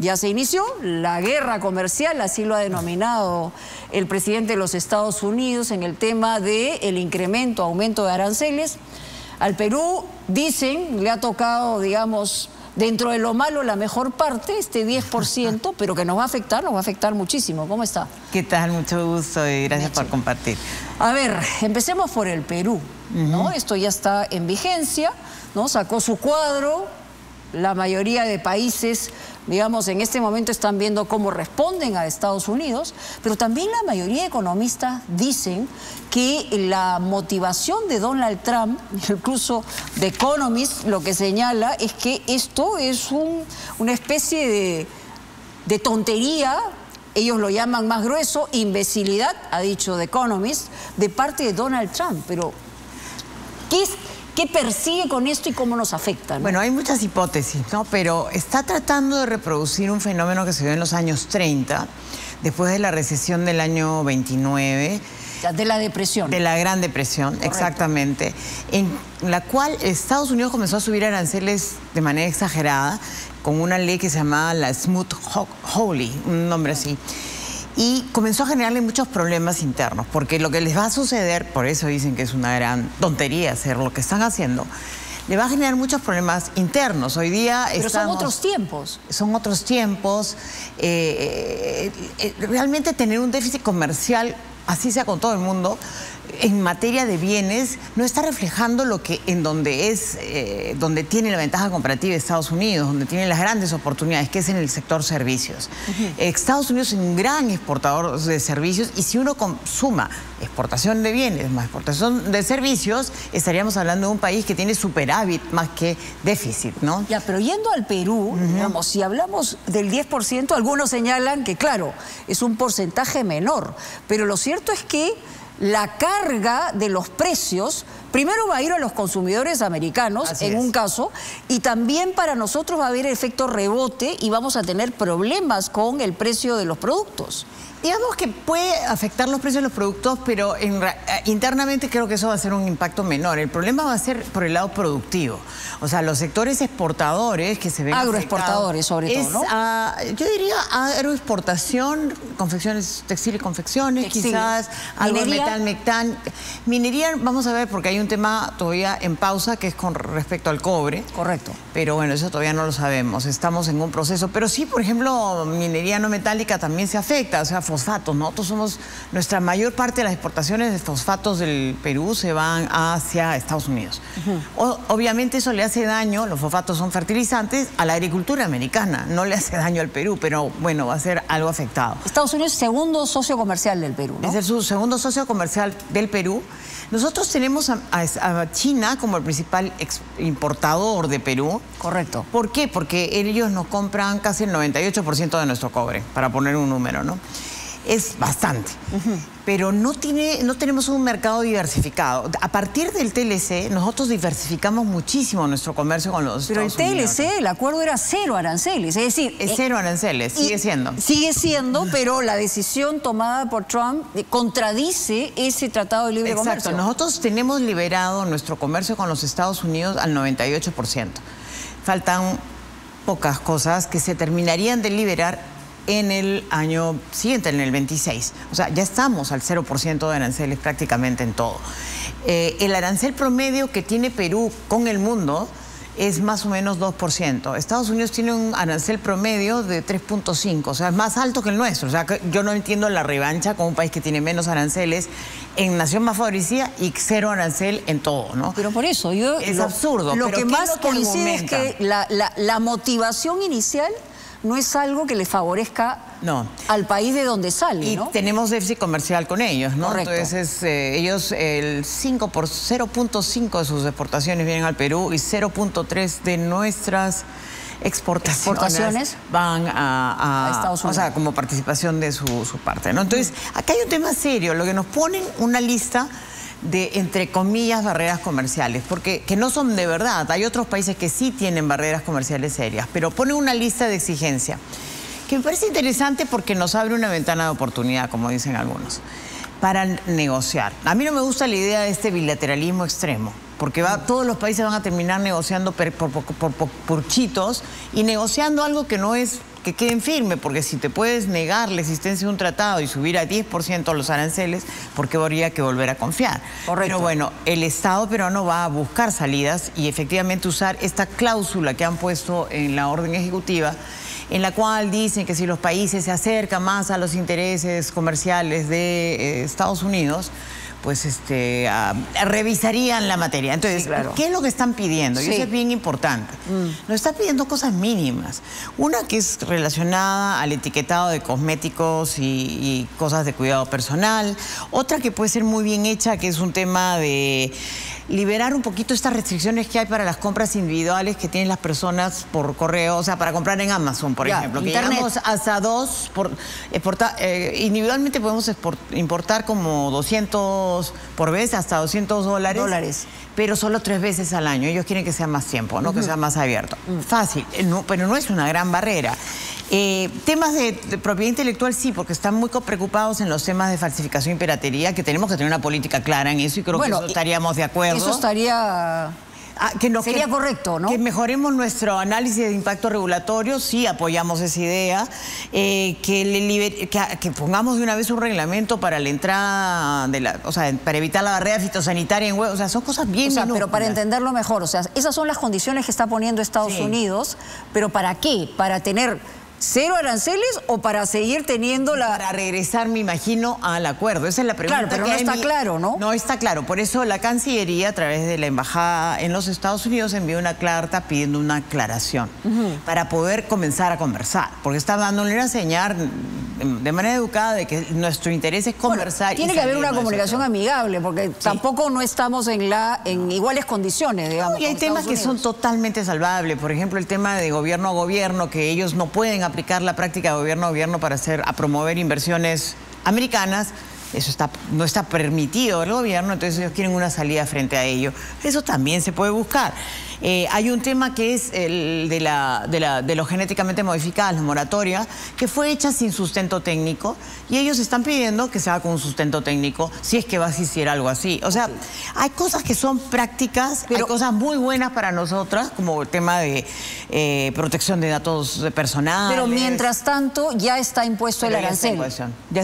ya se inició la guerra comercial, así lo ha denominado el presidente de los Estados Unidos en el tema del incremento, aumento de aranceles. Al Perú, dicen, le ha tocado, digamos, dentro de lo malo, la mejor parte, este 10%, pero que nos va a afectar muchísimo. ¿Cómo está? ¿Qué tal? Mucho gusto y gracias por compartir. A ver, empecemos por el Perú, ¿no? Esto ya está en vigencia, ¿no? Sacó su cuadro, la mayoría de países, digamos, en este momento están viendo cómo responden a Estados Unidos, pero también la mayoría de economistas dicen que la motivación de Donald Trump, incluso The Economist, lo que señala es que esto es una especie de tontería, ellos lo llaman más grueso, imbecilidad, ha dicho The Economist, de parte de Donald Trump. Pero, ¿qué persigue con esto y cómo nos afecta, ¿no? Bueno, hay muchas hipótesis, ¿no? Pero está tratando de reproducir un fenómeno que se dio en los años 30, después de la recesión del año 29. De la depresión. De la Gran Depresión, correcto. Exactamente. En la cual Estados Unidos comenzó a subir aranceles de manera exagerada, con una ley que se llamaba la Smoot-Hawley, un nombre así. Y comenzó a generarle muchos problemas internos, porque lo que les va a suceder, por eso dicen que es una gran tontería hacer lo que están haciendo, le va a generar muchos problemas internos. Hoy día Pero son otros tiempos. Son otros tiempos. Realmente tener un déficit comercial, así sea con todo el mundo, en materia de bienes, no está reflejando lo que donde tiene la ventaja comparativa de Estados Unidos, donde tiene las grandes oportunidades, que es en el sector servicios. Estados Unidos es un gran exportador de servicios y si uno suma exportación de bienes más exportación de servicios, estaríamos hablando de un país que tiene superávit más que déficit, ¿no? Ya, pero yendo al Perú, digamos, si hablamos del 10%, algunos señalan que, claro, es un porcentaje menor, pero lo cierto es que la carga de los precios primero va a ir a los consumidores americanos, en un caso, y también para nosotros va a haber efecto rebote y vamos a tener problemas con el precio de los productos. Digamos que puede afectar los precios de los productos, pero internamente creo que eso va a ser un impacto menor. El problema va a ser por el lado productivo. O sea, los sectores exportadores que se ven agroexportadores sobre todo, ¿no? Yo diría agroexportación, confecciones, textil y confecciones, quizás, algo de metal. Minería, vamos a ver, porque hay un tema todavía en pausa que es con respecto al cobre. Correcto. Pero bueno, eso todavía no lo sabemos. Estamos en un proceso. Pero sí, por ejemplo, minería no metálica también se afecta. O sea, fosfatos. Nosotros nuestra mayor parte de las exportaciones de fosfatos del Perú se van hacia Estados Unidos. Obviamente eso le hace daño, los fosfatos son fertilizantes, a la agricultura americana. No le hace daño al Perú, pero bueno, va a ser algo afectado. Estados Unidos es el segundo socio comercial del Perú, ¿no? Es el segundo socio comercial del Perú. Nosotros tenemos a China como el principal importador de Perú. Correcto. ¿Por qué? Porque ellos nos compran casi el 98% de nuestro cobre, para poner un número, ¿no? Es bastante, pero no tenemos un mercado diversificado. A partir del TLC, nosotros diversificamos muchísimo nuestro comercio con los Estados Unidos. Pero el TLC, el acuerdo era cero aranceles, es decir... Es cero aranceles, sigue siendo. Sigue siendo, pero la decisión tomada por Trump contradice ese tratado de libre comercio. Exacto, nosotros tenemos liberado nuestro comercio con los Estados Unidos al 98%. Faltan pocas cosas que se terminarían de liberar en el año siguiente, en el 26. O sea, ya estamos al 0% de aranceles prácticamente en todo. El arancel promedio que tiene Perú con el mundo es más o menos 2%. Estados Unidos tiene un arancel promedio de 3.5, o sea, es más alto que el nuestro. O sea, yo no entiendo la revancha con un país que tiene menos aranceles en nación más favorecida y cero arancel en todo, ¿no? Pero por eso, es absurdo. Lo que más coincide es que la motivación inicial no es algo que le favorezca al país de donde sale, ¿no? Y tenemos déficit comercial con ellos, ¿no? Correcto. Entonces, ellos, el 0.5 de sus exportaciones vienen al Perú y 0.3 de nuestras exportaciones van a Estados Unidos. O sea, como participación de su parte, ¿no? Entonces, acá hay un tema serio, lo que nos ponen una lista de, entre comillas, barreras comerciales, porque que no son de verdad. Hay otros países que sí tienen barreras comerciales serias, pero ponen una lista de exigencia que me parece interesante porque nos abre una ventana de oportunidad, como dicen algunos, para negociar. A mí no me gusta la idea de este bilateralismo extremo, porque todos los países van a terminar negociando por chitos y negociando algo que no es que queden firmes, porque si te puedes negar la existencia de un tratado y subir a 10% los aranceles, ¿por qué habría que volver a confiar? Correcto. Pero bueno, el Estado peruano va a buscar salidas y efectivamente usar esta cláusula que han puesto en la orden ejecutiva, en la cual dicen que si los países se acercan más a los intereses comerciales de Estados Unidos, pues revisarían la materia. Entonces, sí, claro. ¿Qué es lo que están pidiendo? Y eso es bien importante. Nos están pidiendo cosas mínimas. Una que es relacionada al etiquetado de cosméticos y cosas de cuidado personal. Otra que puede ser muy bien hecha, que es un tema de liberar un poquito estas restricciones que hay para las compras individuales que tienen las personas por correo, o sea, para comprar en Amazon, por ejemplo. Que llegamos hasta 2, individualmente podemos importar como 200 por vez, hasta $200. Pero solo 3 veces al año. Ellos quieren que sea más tiempo, ¿no? Que sea más abierto. Fácil, pero no es una gran barrera. Temas de propiedad intelectual sí, porque están muy preocupados en los temas de falsificación y piratería, que tenemos que tener una política clara en eso y creo que eso estaríamos de acuerdo. Eso estaría... sería correcto, ¿no? Que mejoremos nuestro análisis de impacto regulatorio, sí apoyamos esa idea, que pongamos de una vez un reglamento para la entrada, para evitar la barrera fitosanitaria en huevos, o sea, son cosas bien minúsculas. Pero para entenderlo mejor, o sea, esas son las condiciones que está poniendo Estados Unidos, pero ¿para qué? Para tener ¿cero aranceles o para seguir teniendo la...? Para regresar, me imagino, al acuerdo. Esa es la pregunta. Claro, pero no está claro, ¿no? No está claro. Por eso la Cancillería, a través de la Embajada en los Estados Unidos, envió una carta pidiendo una aclaración para poder comenzar a conversar. Porque está dándole una señal de manera educada de que nuestro interés es conversar. Bueno, tiene que haber una comunicación amigable, porque tampoco no estamos en iguales condiciones, digamos. Y hay temas que son totalmente salvables. Por ejemplo, el tema de gobierno a gobierno, que ellos no pueden aplicar la práctica de gobierno a gobierno para promover inversiones americanas. Eso no está permitido el gobierno, entonces ellos quieren una salida frente a ello. Eso también se puede buscar. Hay un tema que es el de los genéticamente modificados, la moratoria, que fue hecha sin sustento técnico y ellos están pidiendo que se haga con un sustento técnico si es que vas a hiciera algo así. O sea, hay cosas que son prácticas, hay cosas muy buenas para nosotras, como el tema de protección de datos personales. Pero mientras tanto ya está impuesto el arancel. O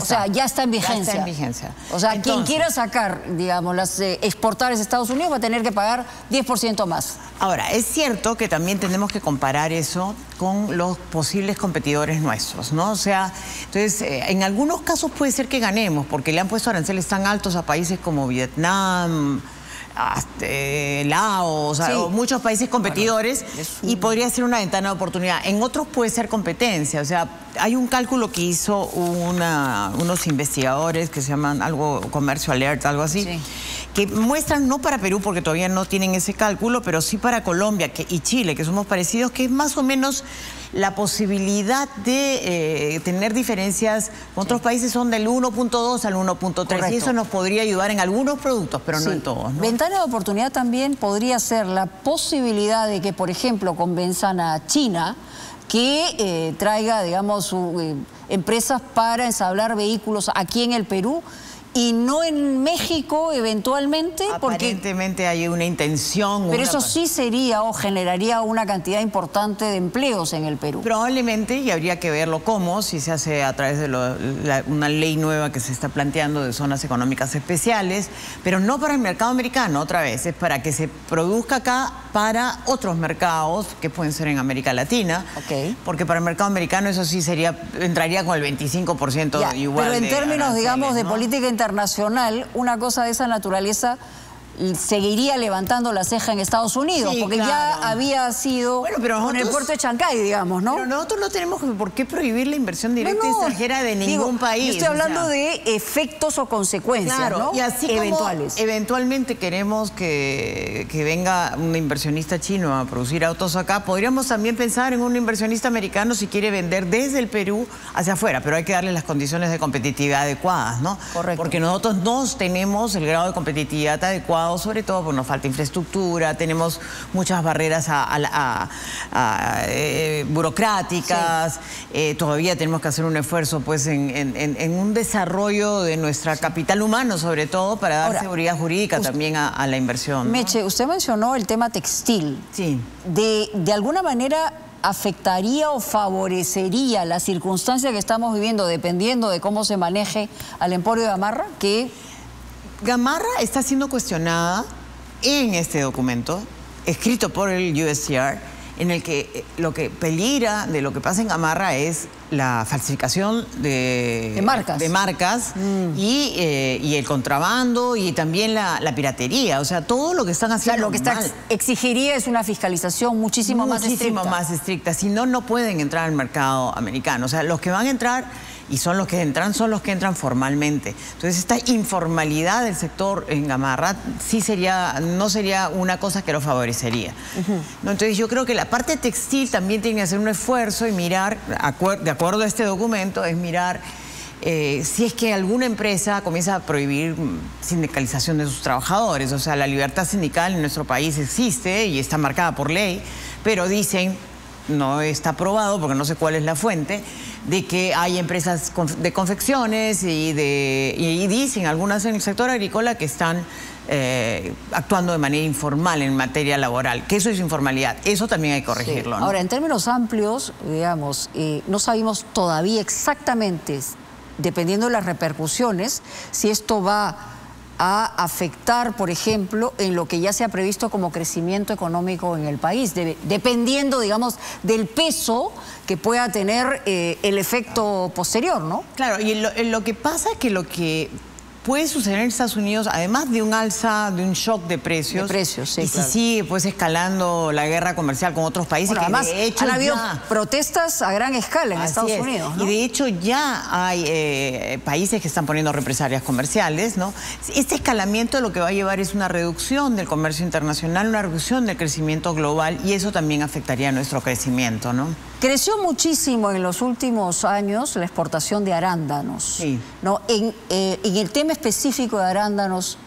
sea, ya está en vigencia. Ya está en vigencia. O sea, quien quiera sacar, digamos, exportar a Estados Unidos va a tener que pagar 10% más. Ahora, es cierto que también tenemos que comparar eso con los posibles competidores nuestros, ¿no? O sea, entonces, en algunos casos puede ser que ganemos, porque le han puesto aranceles tan altos a países como Vietnam, Laos, o muchos países competidores, y podría ser una ventana de oportunidad. En otros puede ser competencia, o sea, hay un cálculo que hizo unos investigadores que se llaman algo Comercio Alert, algo así, que muestran, no para Perú porque todavía no tienen ese cálculo, pero sí para Colombia y Chile, que somos parecidos, que es más o menos la posibilidad de tener diferencias con otros países son del 1.2 al 1.3 y eso nos podría ayudar en algunos productos, pero no en todos, ¿no? Ventana de oportunidad también podría ser la posibilidad de que, por ejemplo, convenzan a China que traiga, digamos, empresas para ensamblar vehículos aquí en el Perú y no en México eventualmente. Aparentemente hay una intención. Pero eso sí sería o generaría una cantidad importante de empleos en el Perú. Probablemente, y habría que verlo cómo, si se hace a través de una ley nueva que se está planteando de zonas económicas especiales, pero no para el mercado americano, otra vez, es para que se produzca acá para otros mercados que pueden ser en América Latina, porque para el mercado americano eso sí entraría con el 25% igual. Pero en términos, digamos, de política internacional, una cosa de esa naturaleza seguiría levantando la ceja en Estados Unidos, porque ya había sido con el puerto de Chancay, digamos, ¿no? Pero nosotros no tenemos por qué prohibir la inversión directa extranjera de ningún país. Yo estoy hablando de efectos o consecuencias, ¿no? Y así eventuales. Como eventualmente queremos que venga un inversionista chino a producir autos acá, podríamos también pensar en un inversionista americano si quiere vender desde el Perú hacia afuera, pero hay que darle las condiciones de competitividad adecuadas, ¿no? Correcto. Porque nosotros no tenemos el grado de competitividad adecuado, sobre todo porque nos falta infraestructura, tenemos muchas barreras burocráticas, todavía tenemos que hacer un esfuerzo pues en un desarrollo de nuestra capital humano, sobre todo para dar seguridad jurídica también a la inversión, ¿no? Meche, usted mencionó el tema textil. Sí. De alguna manera afectaría o favorecería la circunstancia que estamos viviendo, dependiendo de cómo se maneje al emporio de Gamarra? Que Gamarra está siendo cuestionada en este documento, escrito por el USTR, en el que lo que peligra de lo que pasa en Gamarra es la falsificación de marcas y el contrabando y también la piratería. O sea, todo lo que están haciendo. Lo que exigiría es una fiscalización muchísimo más estricta. Si no, no pueden entrar al mercado americano. O sea, los que van a entrar y son los que entran formalmente. Entonces, esta informalidad del sector en Gamarra sí no sería una cosa que lo favorecería. ¿No? Entonces, yo creo que la parte textil también tiene que hacer un esfuerzo y mirar, de acuerdo a este documento, es mirar si es que alguna empresa comienza a prohibir sindicalización de sus trabajadores. O sea, la libertad sindical en nuestro país existe y está marcada por ley, pero dicen, no está aprobado porque no sé cuál es la fuente, de que hay empresas de confecciones y dicen algunas en el sector agrícola que están actuando de manera informal en materia laboral, que eso es informalidad, eso también hay que corregirlo. Sí. ¿No? Ahora, en términos amplios, digamos, no sabemos todavía exactamente, dependiendo de las repercusiones, si esto va a afectar, por ejemplo, en lo que ya se ha previsto como crecimiento económico en el país, dependiendo, digamos, del peso que pueda tener el efecto posterior, ¿no? Claro, y lo que pasa es que lo que puede suceder en Estados Unidos, además de un alza, de un shock de precios, sí, y claro. si sigue pues escalando la guerra comercial con otros países, bueno, que además de hecho han habido protestas a gran escala en Estados Unidos, ¿no? Y de hecho ya hay países que están poniendo represalias comerciales, ¿no? Este escalamiento lo que va a llevar es una reducción del comercio internacional, una reducción del crecimiento global, y eso también afectaría a nuestro crecimiento, ¿no? Creció muchísimo en los últimos años la exportación de arándanos. Sí. ¿No? En el tema específico de arándanos,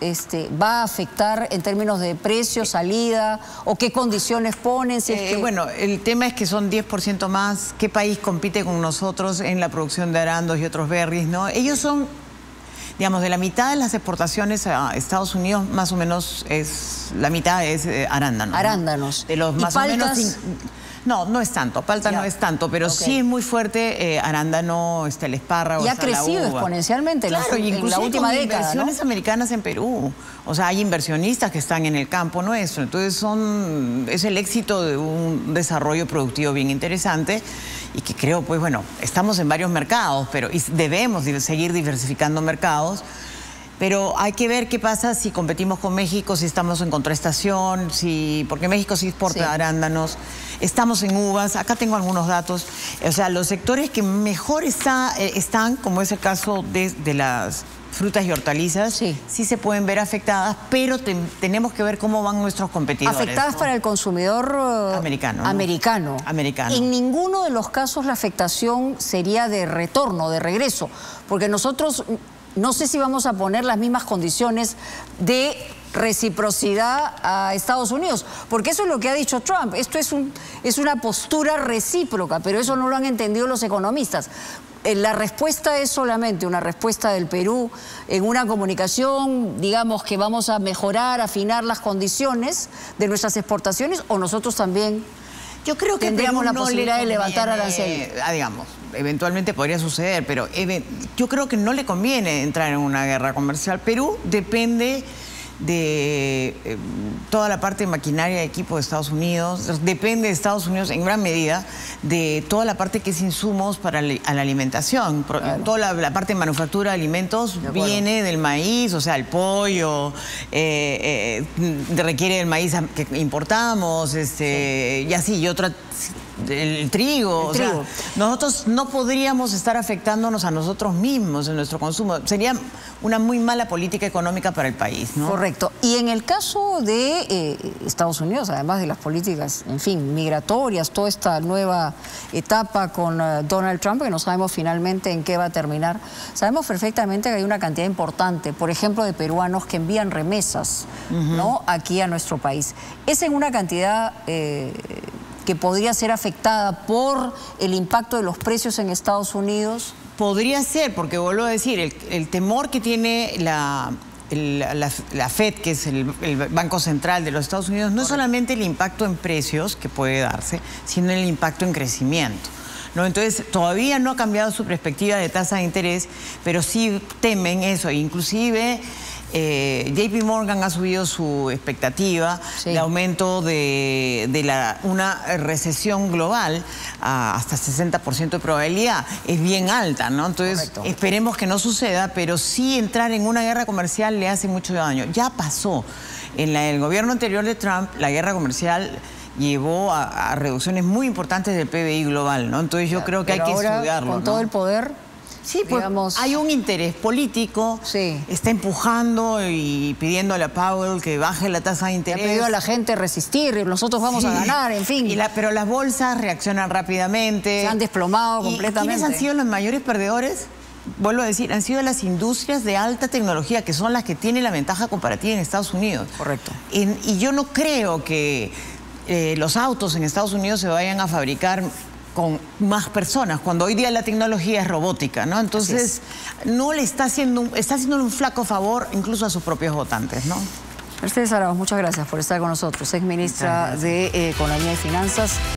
¿va a afectar en términos de precio, salida, o qué condiciones ponen? Si es que... Bueno, el tema es que son 10% más. ¿Qué país compite con nosotros en la producción de arándanos y otros berries, ¿no? Ellos son, digamos, de la mitad de las exportaciones a Estados Unidos, más o menos la mitad es arándanos. Arándanos. ¿No? De los más o menos... No, no es tanto, palta no es tanto, pero sí es muy fuerte arándano, el espárrago. Y ha crecido exponencialmente en la última década, inversiones americanas en Perú. O sea, hay inversionistas que están en el campo nuestro. Entonces es el éxito de un desarrollo productivo bien interesante y que creo, pues bueno, estamos en varios mercados, pero debemos seguir diversificando mercados. Pero hay que ver qué pasa si competimos con México, si estamos en contraestación, porque México sí exporta arándanos. Estamos en uvas, acá tengo algunos datos. O sea, los sectores que mejor están, como es el caso de las frutas y hortalizas, sí se pueden ver afectadas, pero tenemos que ver cómo van nuestros competidores. Afectadas, ¿no? Para el consumidor americano. Americano. En ninguno de los casos la afectación sería de retorno, de regreso, porque nosotros... No sé si vamos a poner las mismas condiciones de reciprocidad a Estados Unidos, porque eso es lo que ha dicho Trump. Esto es una postura recíproca, pero eso no lo han entendido los economistas. La respuesta es solamente una respuesta del Perú en una comunicación, digamos, que vamos a mejorar, afinar las condiciones de nuestras exportaciones, o nosotros también... Yo creo que tendríamos la posibilidad de levantar aranceles. Digamos, eventualmente podría suceder, pero yo creo que no le conviene entrar en una guerra comercial. Perú depende de toda la parte de maquinaria de equipo de Estados Unidos, depende de Estados Unidos en gran medida de toda la parte que es insumos para la alimentación. Claro. Toda la parte de manufactura de alimentos viene del maíz, o sea, el pollo, requiere del maíz que importamos, y así, y otra... El trigo. O sea, nosotros no podríamos estar afectándonos a nosotros mismos en nuestro consumo. Sería una muy mala política económica para el país, ¿no? Correcto. Y en el caso de Estados Unidos, además de las políticas, en fin, migratorias, toda esta nueva etapa con Donald Trump, que no sabemos finalmente en qué va a terminar, sabemos perfectamente que hay una cantidad importante, por ejemplo, de peruanos que envían remesas, ¿no?, aquí a nuestro país. Es en una cantidad... que podría ser afectada por el impacto de los precios en Estados Unidos? Podría ser, porque vuelvo a decir, el temor que tiene la Fed, que es el Banco Central de los Estados Unidos, no es solamente el impacto en precios que puede darse, sino el impacto en crecimiento, ¿no? Entonces, todavía no ha cambiado su perspectiva de tasa de interés, pero sí temen eso. Inclusive, JP Morgan ha subido su expectativa de aumento de una recesión global a hasta 60% de probabilidad. Es bien alta, ¿no? Entonces, esperemos que no suceda, pero sí entrar en una guerra comercial le hace mucho daño. Ya pasó. En el gobierno anterior de Trump, la guerra comercial llevó a reducciones muy importantes del PBI global, ¿no? Entonces yo creo que hay que estudiarlo, con todo el poder. Sí, pues digamos, hay un interés político, está empujando y pidiéndole a Powell que baje la tasa de interés. Ha pedido a la gente resistir, nosotros vamos a ganar, en fin. Pero las bolsas reaccionan rápidamente. Se han desplomado completamente. ¿Quiénes han sido los mayores perdedores? Vuelvo a decir, han sido las industrias de alta tecnología, que son las que tienen la ventaja comparativa en Estados Unidos. Correcto. Y yo no creo que los autos en Estados Unidos se vayan a fabricar con más personas, cuando hoy día la tecnología es robótica, ¿no? Entonces, no le está haciendo un flaco favor incluso a sus propios votantes, ¿no? Mercedes Arauz, muchas gracias por estar con nosotros, ex ministra de Economía y Finanzas.